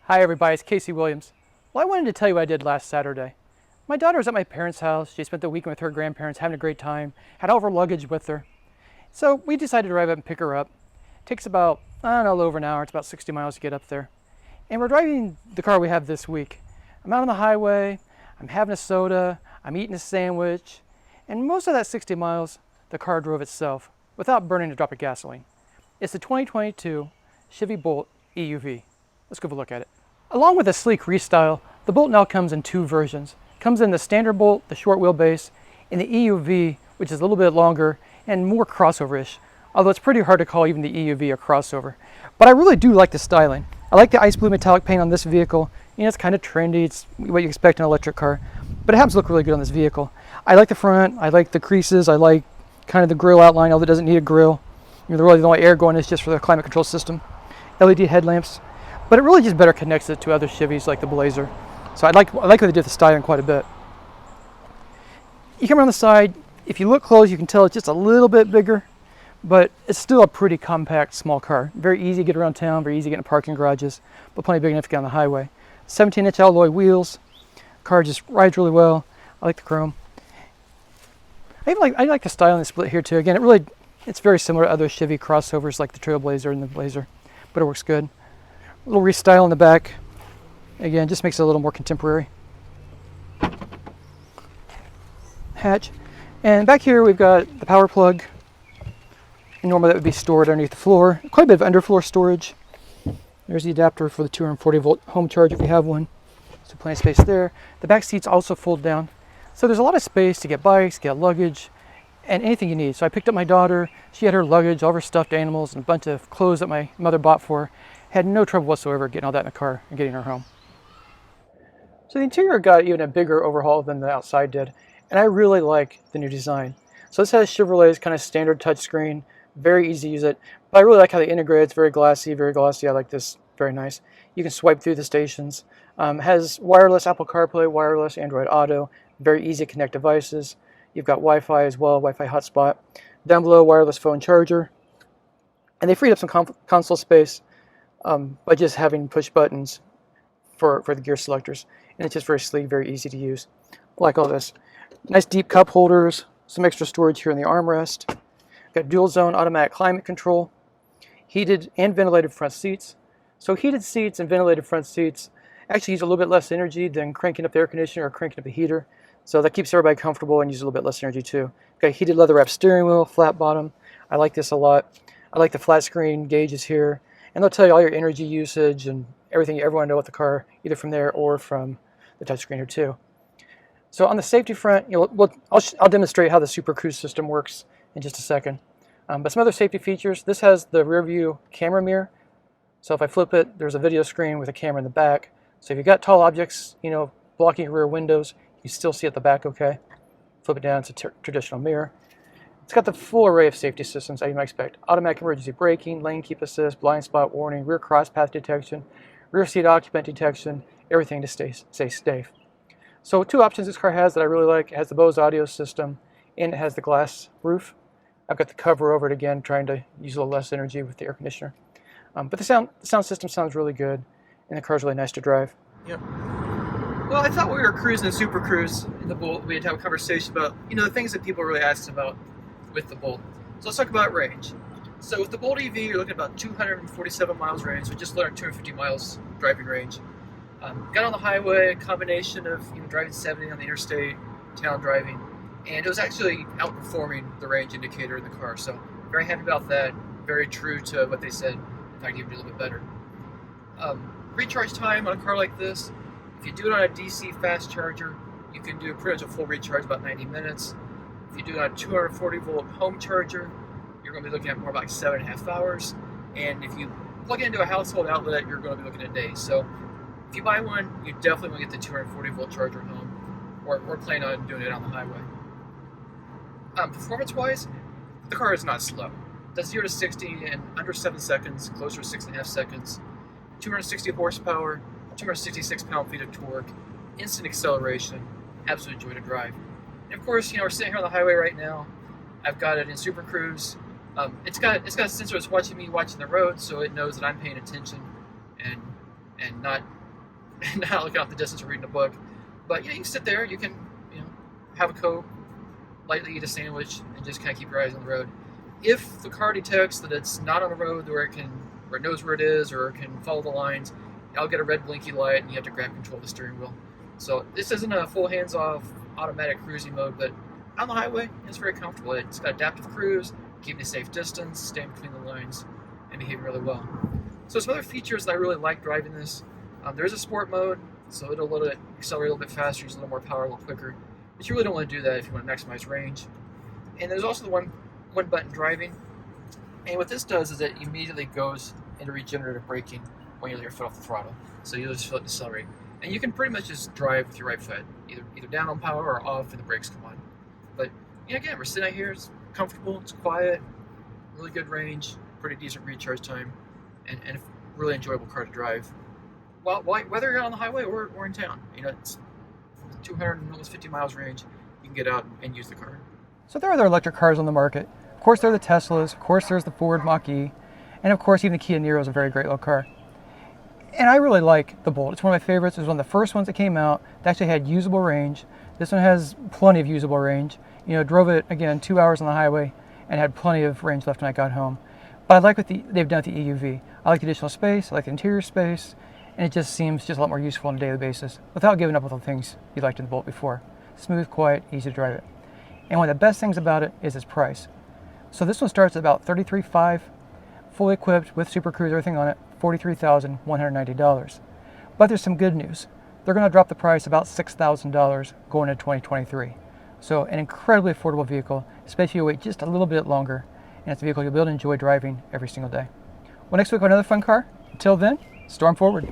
Hi everybody, it's Casey Williams. Well, I wanted to tell you what I did last Saturday. My daughter was at my parents' house. She spent the weekend with her grandparents, having a great time, had all of her luggage with her. So we decided to drive up and pick her up. It takes about, I don't know, a little over an hour. It's about 60 miles to get up there. And we're driving the car we have this week. I'm out on the highway, I'm having a soda, I'm eating a sandwich, and most of that 60 miles, the car drove itself without burning a drop of gasoline. It's the 2022 Chevy Bolt EUV. Let's go have a look at it. Along with a sleek restyle, the Bolt now comes in two versions. It comes in the standard Bolt, the short wheelbase, and the EUV, which is a little bit longer and more crossover-ish, although it's pretty hard to call even the EUV a crossover. But I really do like the styling. I like the ice blue metallic paint on this vehicle. You know, it's kind of trendy, it's what you expect in an electric car, but it happens to look really good on this vehicle. I like the front, I like the creases, I like kind of the grille outline, although it doesn't need a grille. You know, really the only air going is just for the climate control system. LED headlamps. But it really just better connects it to other Chevys like the Blazer. So I like what they did with the styling quite a bit. You come around the side, if you look close, you can tell it's just a little bit bigger, but it's still a pretty compact, small car. Very easy to get around town, very easy to get in parking garages, but plenty big enough to get on the highway. 17-inch alloy wheels. Car just rides really well. I like the chrome. I like the style in the split here too. Again, it's very similar to other Chevy crossovers like the Trailblazer and the Blazer, but it works good. A little restyle in the back. Again, just makes it a little more contemporary. Hatch. And back here we've got the power plug. Normally that would be stored underneath the floor. Quite a bit of underfloor storage. There's the adapter for the 240 volt home charge if you have one. So plenty of space there. The back seats also fold down. So there's a lot of space to get bikes, get luggage, and anything you need. So I picked up my daughter. She had her luggage, all of her stuffed animals, and a bunch of clothes that my mother bought for her. Had no trouble whatsoever getting all that in the car and getting her home. So the interior got even a bigger overhaul than the outside did, and I really like the new design. So this has Chevrolet's kind of standard touchscreen, very easy to use it, but I really like how they integrate. It's very glassy, very glossy. I like this, very nice. You can swipe through the stations. Has wireless Apple CarPlay, wireless Android Auto, very easy to connect devices. You've got Wi-Fi as well, Wi-Fi hotspot. Down below, wireless phone charger. And they freed up some console space by just having push buttons for the gear selectors. And it's just very sleek, very easy to use. I like all this. Nice deep cup holders, some extra storage here in the armrest. Got dual zone automatic climate control, heated and ventilated front seats. So heated seats and ventilated front seats actually use a little bit less energy than cranking up the air conditioner or cranking up a heater. So that keeps everybody comfortable and uses a little bit less energy too. Got a heated leather wrapped steering wheel, flat bottom. I like this a lot. I like the flat screen gauges here. And they'll tell you all your energy usage and everything you ever want to know about the car, either from there or from the touchscreen here too. So on the safety front, I'll demonstrate how the Super Cruise system works in just a second. But some other safety features, this has the rear view camera mirror. So if I flip it, there's a video screen with a camera in the back. So if you've got tall objects, blocking your rear windows, you still see at the back okay. Flip it down, it's a traditional mirror. It's got the full array of safety systems that you might expect. Automatic emergency braking, lane keep assist, blind spot warning, rear cross path detection, rear seat occupant detection, everything to stay safe. So two options this car has that I really like. It has the Bose audio system and it has the glass roof. I've got the cover over it again, trying to use a little less energy with the air conditioner. But the sound system sounds really good and the car's really nice to drive. Yep. Well, I thought we were cruising Super Cruise in the Bolt. We'd have a conversation about, the things that people really asked about with the Bolt. So let's talk about range. So with the Bolt EV, you're looking at about 247 miles range, with just under 250 miles driving range. Got on the highway, a combination of driving 70 on the interstate, town driving, and it was actually outperforming the range indicator in the car. So very happy about that. Very true to what they said. In fact, even a little bit better. Recharge time on a car like this, if you do it on a DC fast charger, you can do pretty much a full recharge about 90 minutes. If you do it on a 240 volt home charger, you're going to be looking at more like 7.5 hours. And if you plug it into a household outlet, you're going to be looking at days. So if you buy one, you definitely want to get the 240 volt charger home, or plan on doing it on the highway. Performance-wise, the car is not slow. It does 0 to 60 in under 7 seconds, closer to 6.5 seconds. 260 horsepower, 266 pound-feet of torque, instant acceleration, absolute joy to drive. And of course, we're sitting here on the highway right now. I've got it in Super Cruise. It's got a sensor that's watching me watching the road, so it knows that I'm paying attention and not and not looking off the distance or reading a book. But you can sit there, you can have a Coke, lightly eat a sandwich, and just kind of keep your eyes on the road. If the car detects that it's not on the road where it knows where it is or it can follow the lines, I'll get a red blinky light and you have to grab control of the steering wheel. So this isn't a full hands-off automatic cruising mode, but on the highway, it's very comfortable. It's got adaptive cruise, keeping a safe distance, staying between the lines, and behaving really well. So some other features that I really like driving this, there is a sport mode, so it'll let it accelerate a little bit faster, use a little more power, a little quicker. But you really don't want to do that if you want to maximize range. And there's also the one button driving. And what this does is it immediately goes into regenerative braking when you let your foot off the throttle. So you just feel it accelerate. And you can pretty much just drive with your right foot, either down on power or off and the brakes come on. But again, we're sitting out here, it's comfortable, it's quiet, really good range, pretty decent recharge time, and a really enjoyable car to drive. Whether you're on the highway or in town, it's 250 miles range, you can get out and use the car. So there are other electric cars on the market. Of course, there are the Teslas, of course, there's the Ford Mach-E, and of course, even the Kia Niro is a very great little car. And I really like the Bolt. It's one of my favorites. It was one of the first ones that came out that actually had usable range. This one has plenty of usable range. Drove it, again, 2 hours on the highway and had plenty of range left when I got home. But I like what they've done with the EUV. I like the additional space, I like the interior space, and it just seems just a lot more useful on a daily basis without giving up on the things you liked in the Bolt before. Smooth, quiet, easy to drive it. And one of the best things about it is its price. So this one starts at about $33,500, fully equipped with Super Cruise, everything on it, $43,190. But there's some good news. They're going to drop the price about $6,000 going into 2023. So an incredibly affordable vehicle, especially if you wait just a little bit longer, and it's a vehicle you'll be able to enjoy driving every single day. Well, next week we'll have another fun car. Until then, storm forward.